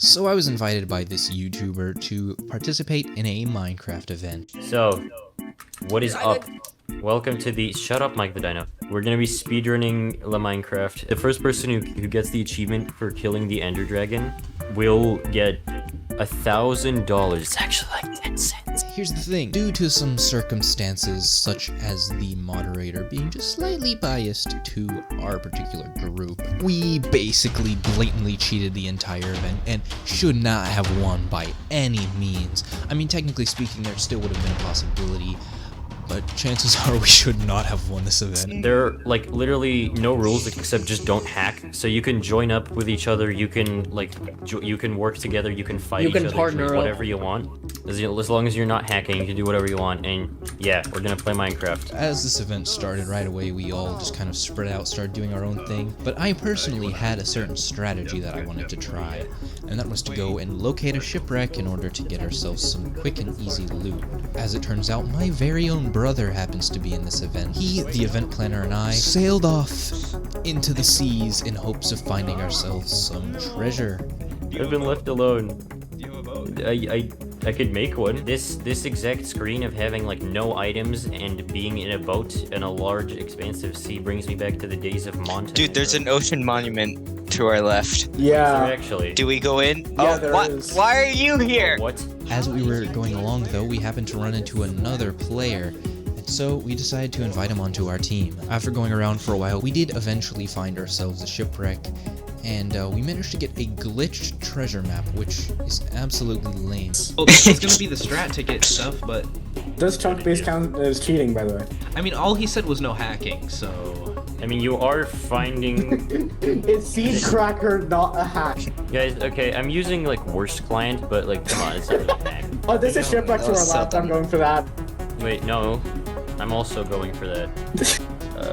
So I was invited by this YouTuber to participate in a Minecraft event. So, what is up? Welcome to the... Shut up, Mike the Dino. We're gonna be speedrunning the Minecraft. The first person who gets the achievement for killing the Ender Dragon will get $1,000. It's actually like 10 cents. Here's the thing, due to some circumstances such as the moderator being just slightly biased to our particular group, we basically blatantly cheated the entire event and should not have won by any means. I mean, technically speaking, there still would have been a possibility, but chances are we should not have won this event. There are, like, literally no rules except just don't hack. So you can join up with each other, you can, like, you can work together, you can fight each other, partner whatever you want. As long as you're not hacking, you can do whatever you want, and yeah, we're gonna play Minecraft. As this event started right away, we all just kind of spread out, started doing our own thing, but I personally had a certain strategy that I wanted to try, and that was to go and locate a shipwreck in order to get ourselves some quick and easy loot. As it turns out, my very own brother happens to be in this event. He, the event planner, and I sailed off into the seas in hopes of finding ourselves some treasure. I've been left alone. Do you have a boat? I could make one. This exact screen of having like no items and being in a boat in a large expansive sea brings me back to the days of Montana. Dude, there's an ocean monument to our left. Yeah. Actually. Do we go in? Yeah, there is. Why are you here? What? As we were going along, though, we happened to run into another player, and so we decided to invite him onto our team. After going around for a while, we did eventually find ourselves a shipwreck, and we managed to get a glitched treasure map, which is absolutely lame. Well, this is gonna be the strat ticket stuff, but Does chunk base count as cheating, by the way? I mean, all he said was no hacking, so I mean, you are finding... It's seed cracker, not a hack. Guys, okay, I'm using like worst client, but like, come on, it's not really hack. Oh, this is shipwreck to our left. I'm going for that. Wait, no. I'm also going for that.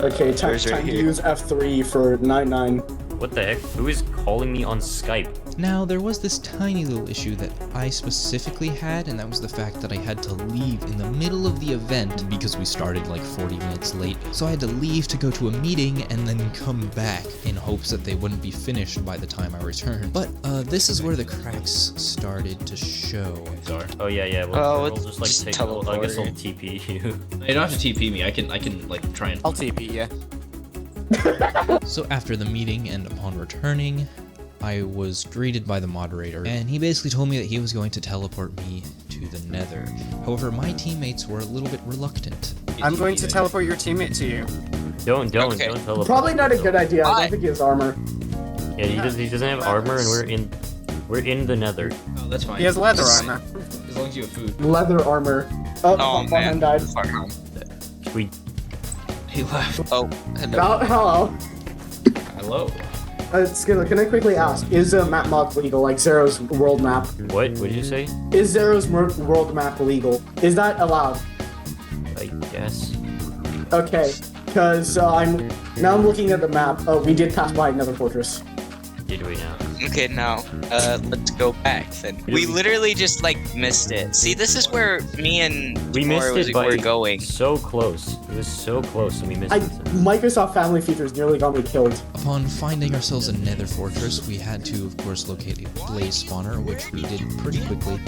Okay, time where's right to here? use F3 for 99. What the heck? Who is calling me on Skype? Now, there was this tiny little issue that I specifically had, and that was the fact that I had to leave in the middle of the event because we started like 40 minutes late. So I had to leave to go to a meeting and then come back in hopes that they wouldn't be finished by the time I returned. But this is where the cracks started to show. Sorry. Oh yeah. Well, Oh, we'll just like just take. teleport. I guess I'll TP you. you don't have to TP me. I can like try and. I'll TP, yeah. So after the meeting and upon returning, I was greeted by the moderator, and he basically told me that he was going to teleport me to the Nether. However, my teammates were a little bit reluctant. I'm going to teleport your teammate to you. Don't Okay. teleport. Probably not a good idea. I Why? don't think he has armor. Yeah, he doesn't have armor, and we're in the Nether. Oh, that's fine. He has leather Listen. armor. As long as you have food. Leather armor. Oh, Oh one man. died. Fuck him. We He left. Oh, hello. Hello. Hello. Can I quickly ask, is a map mod legal, like Zero's world map? what? What did you say? Is Zero's world map legal? Is that allowed? I guess. Okay, because I'm looking at the map. Oh, we did pass by another fortress. Did we now? Okay, now, let's go back then. We literally just, like, missed it. See, this is where me and We missed Tor it by were going. so close. It was so close, and we missed it. Microsoft Family Features nearly got me killed. Upon finding ourselves a Nether fortress, we had to, of course, locate a blaze spawner, which we did pretty quickly,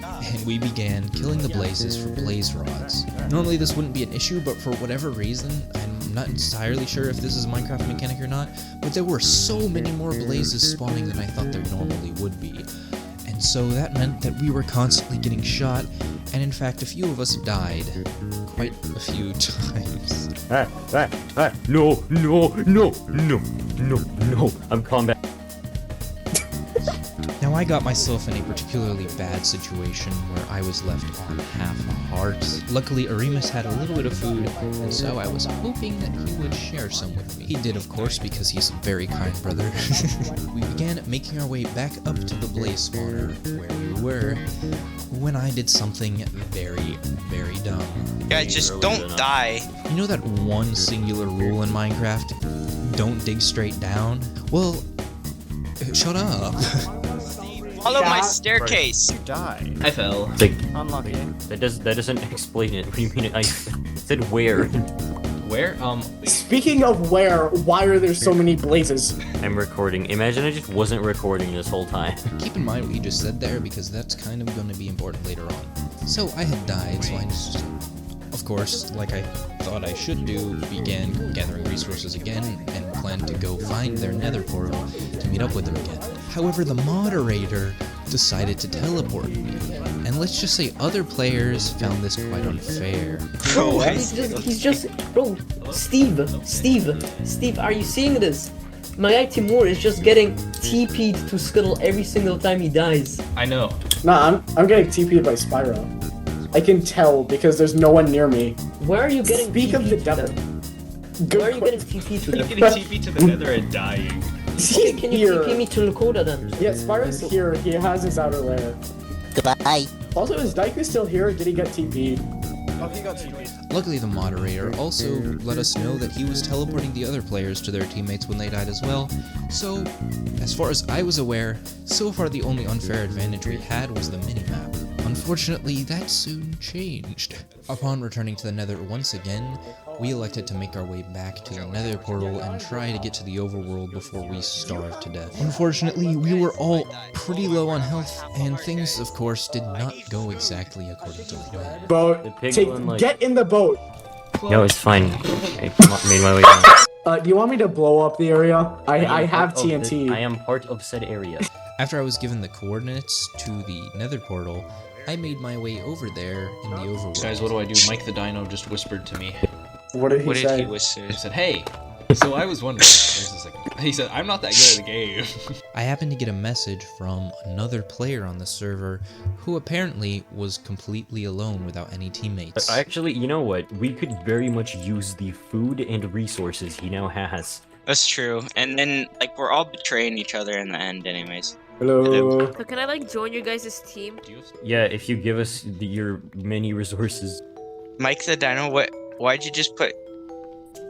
and we began killing the blazes for blaze rods. Normally this wouldn't be an issue, but for whatever reason, I'm not entirely sure if this is a Minecraft mechanic or not, but there were so many more blazes spawning than I thought there normally would be. And so that meant that we were constantly getting shot, and in fact a few of us died quite a few times. No. I'm combat. Now I got myself in a particularly bad situation where I was left on half a heart. Luckily Arimus had a little bit of food, and so I was hoping that he would share some with me. He did, of course, because he's a very kind brother. We began making our way back up to the blaze spawner where we were, when I did something very, very dumb. Yeah, just don't die. You know that one singular rule in Minecraft? Don't dig straight down? Well, shut up. Follow my Yeah. staircase. You die. I fell. Unlucky. That doesn't explain it. What do you mean? I said where? Where? Speaking of where, why are there so many blazes? I'm recording. Imagine I just wasn't recording this whole time. Keep in mind what you just said there, because that's kind of going to be important later on. So I had died, so I just, of course, like I thought I should do, began gathering resources again and planned to go find their nether portal to meet up with them again. However, the moderator decided to teleport me, and let's just say other players found this quite unfair. Bro, he's just, bro, Steve, are you seeing this? My guy Timur is just getting TP'd to Scuttle every single time he dies. I know. Nah, I'm getting TP'd by Spyro. I can tell because there's no one near me. Where are you getting Speak of the TP'd devil. to? Where are you getting TP'd to? You're Then? getting TP to the nether and dying. Okay, can you TP me to Lakota then? Yeah, Spyro's here. He has his outer lair. Goodbye. Also, is Daiku still here? Did he get TP'd? Oh, he got TP'd. Luckily, the moderator also let us know that he was teleporting the other players to their teammates when they died as well. So, as far as I was aware, so far the only unfair advantage we had was the minimap. Unfortunately, that soon changed. Upon returning to the nether once again, we elected to make our way back to the nether portal and try to get to the overworld before we starved to death. Unfortunately, we were all pretty low on health, and things, of course, did not go exactly according to plan. Boat. The pig one, like- Get in the boat. No, it's fine. I made my way down. Do you want me to blow up the area? I have TNT. I am part of said area. After I was given the coordinates to the nether portal, I made my way over there in the overworld. Guys, what do? Mike the Dino just whispered to me. What did he What say? did he whisper? He said, "Hey." So I was wondering. He said, "I'm not that good at the game." I happened to get a message from another player on the server who apparently was completely alone without any teammates. Actually, you know what? We could very much use the food and resources he now has. That's true. And then, like, we're all betraying each other in the end, anyways. Hello. So can I like join your guys' team? Yeah, if you give us your many resources. Mike the Dino, why'd you just put?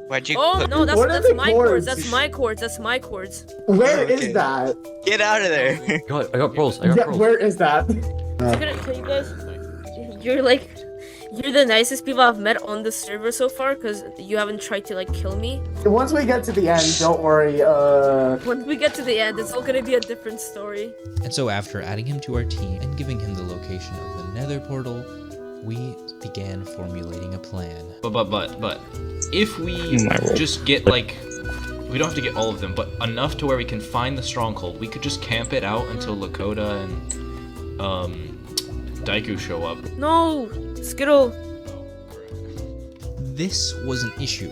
Why'd you? Oh put, no, that's What are the my cords? cords. That's my cords. That's my cords. Where Okay. is that? Get out of there! God, I got pearls. I got Yeah, pearls. where is that? Can you guys? You're the nicest people I've met on the server so far, because you haven't tried to like kill me. Once we get to the end, don't worry. When we get to the end, it's all gonna be a different story. And so after adding him to our team and giving him the location of the nether portal, we began formulating a plan. But if we just get like, we don't have to get all of them, but enough to where we can find the stronghold, we could just camp it out until Lakota and Daiku show up. No, Skittle. This was an issue.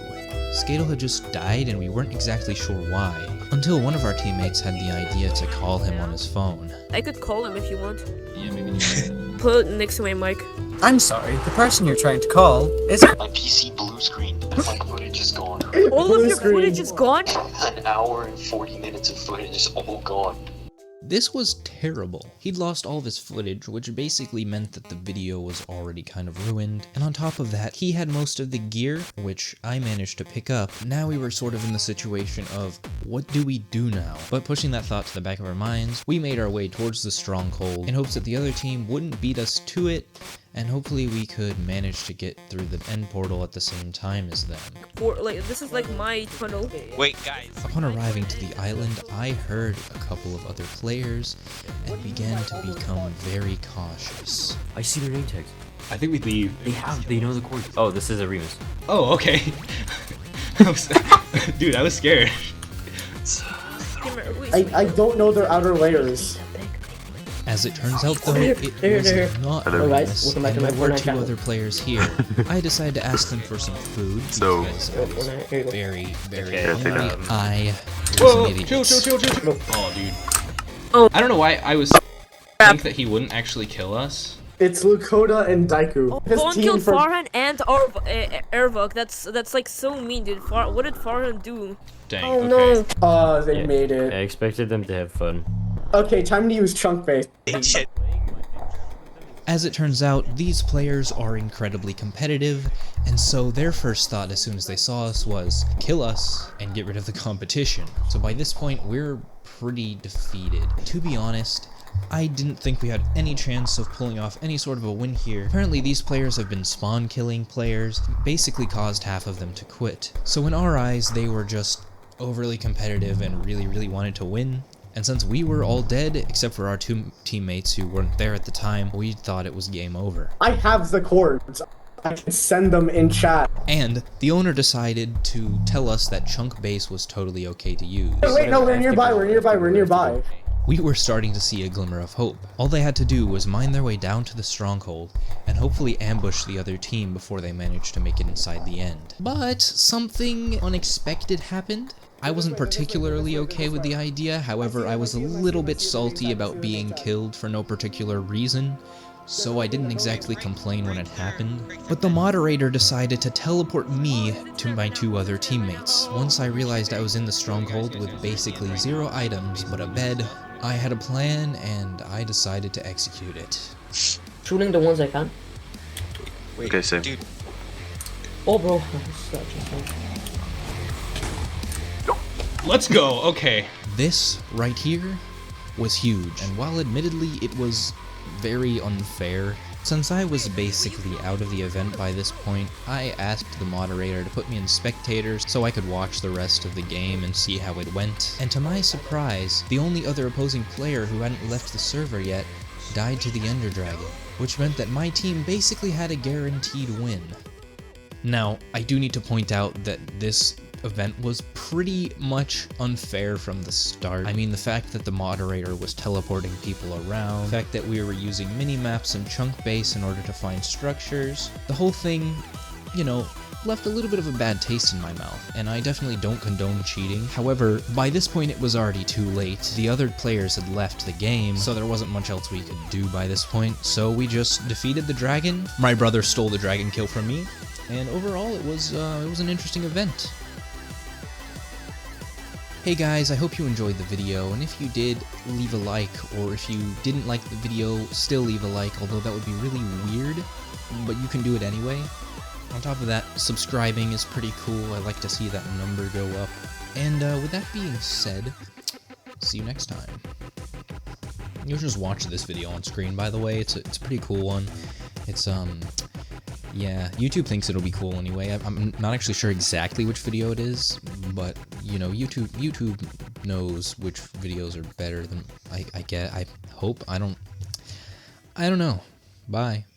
Skittle had just died and we weren't exactly sure why, until one of our teammates had the idea to call him on his phone. I could call him if you want. Yeah, maybe. Put it next to my mic. I'm sorry, the person you're trying to call is... My PC blue screen. My footage is gone. All of Blue your screen. footage is gone. An hour and 40 minutes of footage is all gone. This was terrible. He'd lost all of his footage, which basically meant that the video was already kind of ruined, and on top of that, he had most of the gear, which I managed to pick up. Now we were sort of in the situation of, what do we do now? But pushing that thought to the back of our minds, we made our way towards the stronghold in hopes that the other team wouldn't beat us to it, and hopefully we could manage to get through the end portal at the same time as them. This is like my tunnel. Wait, guys. Upon arriving to the island, I heard a couple of other players and began to become very cautious. I see their name tags. I think we leave. They know the coordinates. Oh, this is a Remus. Oh, okay. Dude, I was scared. I don't know their outer layers. As it turns out though, it was not Hello, guys. Remus, Welcome back and to my there were Fortnite two channel. other players here. I decided to ask them for some food because I was Here you go. very Okay, hungry. I was Whoa, an idiot. chill. Oh, dude. Oh. I don't know why I was think that he wouldn't actually kill us. It's Lakota and Daiku. His Vaughn team killed from- Farhan and Ervok. That's like so mean, dude. What did Farhan do? Dang. Oh Okay. no. They made it. I expected them to have fun. Okay, time to use chunk base. As it turns out, these players are incredibly competitive, and so their first thought as soon as they saw us was, kill us and get rid of the competition. So by this point, we're pretty defeated. To be honest, I didn't think we had any chance of pulling off any sort of a win here. Apparently these players have been spawn killing players, basically caused half of them to quit. So in our eyes, they were just overly competitive and really wanted to win. And since we were all dead, except for our 2 teammates who weren't there at the time, we thought it was game over. I have the cords. I can send them in chat. And the owner decided to tell us that chunk base was totally okay to use. Wait, no, we're nearby. We were starting to see a glimmer of hope. All they had to do was mine their way down to the stronghold and hopefully ambush the other team before they managed to make it inside the end. But something unexpected happened. I wasn't particularly okay with the idea, however I was a little bit salty about being killed for no particular reason, so I didn't exactly complain when it happened. But the moderator decided to teleport me to my 2 other teammates. Once I realized I was in the stronghold with basically 0 items but a bed, I had a plan and I decided to execute it. Shooting the ones I can. Wait, okay, same. dude. Oh, bro. Let's go. Okay. This right here was huge, and while admittedly it was very unfair, since I was basically out of the event by this point, I asked the moderator to put me in spectators so I could watch the rest of the game and see how it went. And to my surprise, the only other opposing player who hadn't left the server yet died to the Ender Dragon, which meant that my team basically had a guaranteed win. Now, I do need to point out that this event was pretty much unfair from the start. I mean, the fact that the moderator was teleporting people around, the fact that we were using mini-maps and chunk base in order to find structures, the whole thing, you know, left a little bit of a bad taste in my mouth, and I definitely don't condone cheating. However, by this point it was already too late. The other players had left the game, so there wasn't much else we could do by this point, so we just defeated the dragon. My brother stole the dragon kill from me, and overall it was an interesting event. Hey guys, I hope you enjoyed the video, and if you did, leave a like, or if you didn't like the video, still leave a like, although that would be really weird, but you can do it anyway. On top of that, subscribing is pretty cool. I like to see that number go up. And with that being said, see you next time. You'll just watch this video on screen, by the way. It's a pretty cool one. It's yeah, YouTube thinks it'll be cool anyway. I'm not actually sure exactly which video it is, but you know, YouTube knows which videos are better than I hope. I don't know. Bye.